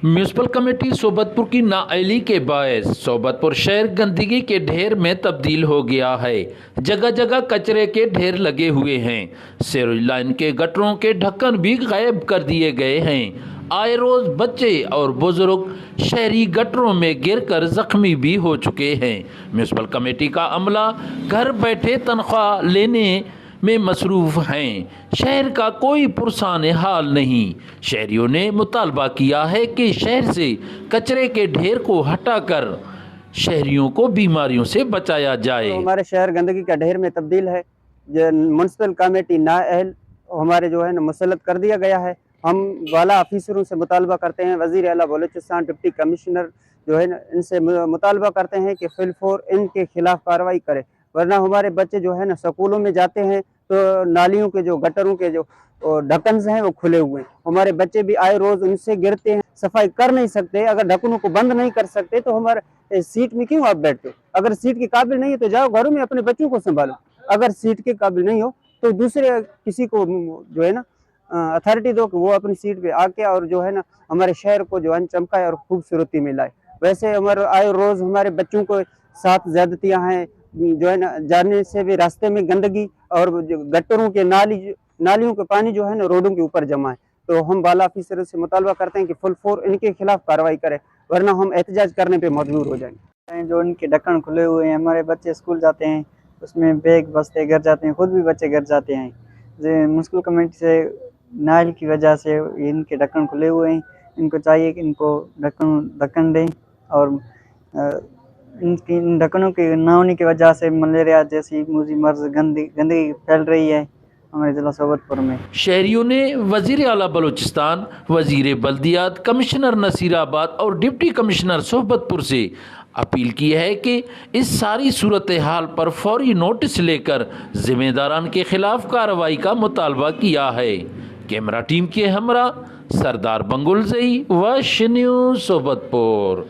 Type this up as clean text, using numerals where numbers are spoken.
Municipal committee Sobatpur की नाअहली के बायस सोबतपुर शहर गंदगी के ढेर में तब्दील हो गया है। जगह जगह कचरे के ढेर लगे हुए हैं। सीवरेज लाइन के गटरों के ढक्कन भी गायब कर दिए गए हैं। आए रोज बच्चे और बुजुर्ग शहरी गटरों में गिरकर जख्मी भी हो चुके हैं। म्यूनसिपल कमेटी का अमला घर बैठे तनख्वाह लेने में मसरूफ हैं। शहर का कोई पुरसान हाल नहीं। शहरियों ने मुतालबा किया है कि शहर से कचरे के ढेर को हटाकर शहरियों को बीमारियों से बचाया जाए। तो हमारे शहर गंदगी का ढेर में तब्दील है। म्यूनसिपल कमेटी नाअहल हमारे जो है ना मुसल्लत कर दिया गया है। हम वाला ऑफिसरों से मुतालबा करते हैं, वज़ीर आला बलूचिस्तान, डिप्टी कमिश्नर जो है ना इनसे मुतालबा करते हैं कि फिलफोर इनके खिलाफ कार्रवाई करें, वरना हमारे बच्चे जो है ना स्कूलों में जाते हैं तो नालियों के जो गटरों के जो ढक्कन हैं वो खुले हुए हैं। हमारे बच्चे भी आए रोज उनसे गिरते हैं, सफाई कर नहीं सकते। अगर ढक्कनों को बंद नहीं कर सकते तो हमारे सीट में क्यों आप बैठते हो? अगर सीट के काबिल नहीं है तो जाओ घरों में अपने बच्चों को संभालो। अगर सीट के काबिल नहीं हो तो दूसरे किसी को जो है ना अथॉरिटी दो कि वो अपनी सीट पे आके और जो है ना हमारे शहर को जो है चमकाए और खूबसूरती में लाए। वैसे हमारे आए रोज हमारे बच्चों को साथ ज्यादतियां हैं, जो है ना जाने से भी रास्ते में गंदगी और गटरों के नालियों के पानी जो है ना रोडों के ऊपर जमा है। तो हम बाला ऑफिसर से मुतालबा करते हैं कि फुल फोर इनके खिलाफ कार्रवाई करें, वरना हम एहतजाज करने पे मजबूर हो जाएंगे। जो इनके ढक्कन खुले हुए हैं, हमारे बच्चे स्कूल जाते हैं उसमें बैग बस्ते गिर जाते हैं, खुद भी बच्चे गिर जाते हैं। म्यूनसिपल कमेटी से नाइल की वजह से इनके ढक्कन खुले हुए हैं। इनको चाहिए कि इनको ढक्कन दें और इन ढक्कनों के ना होने की वजह से मलेरिया जैसी मूजी मर्ज गंदगी फैल रही है हमारे जिला सोबतपुर में। शहरियों ने वज़ीर आला बलूचिस्तान, वज़ीर बल्दियात, कमिश्नर नसीराबाद और डिप्टी कमिश्नर सोबतपुर से अपील की है कि इस सारी सूरत हाल पर फौरी नोटिस लेकर जिम्मेदारान के खिलाफ कार्रवाई का मुतालबा किया है। कैमरा टीम के हमरा सरदार बंगुल ज़ई, वश न्यूज़ सोबतपुर।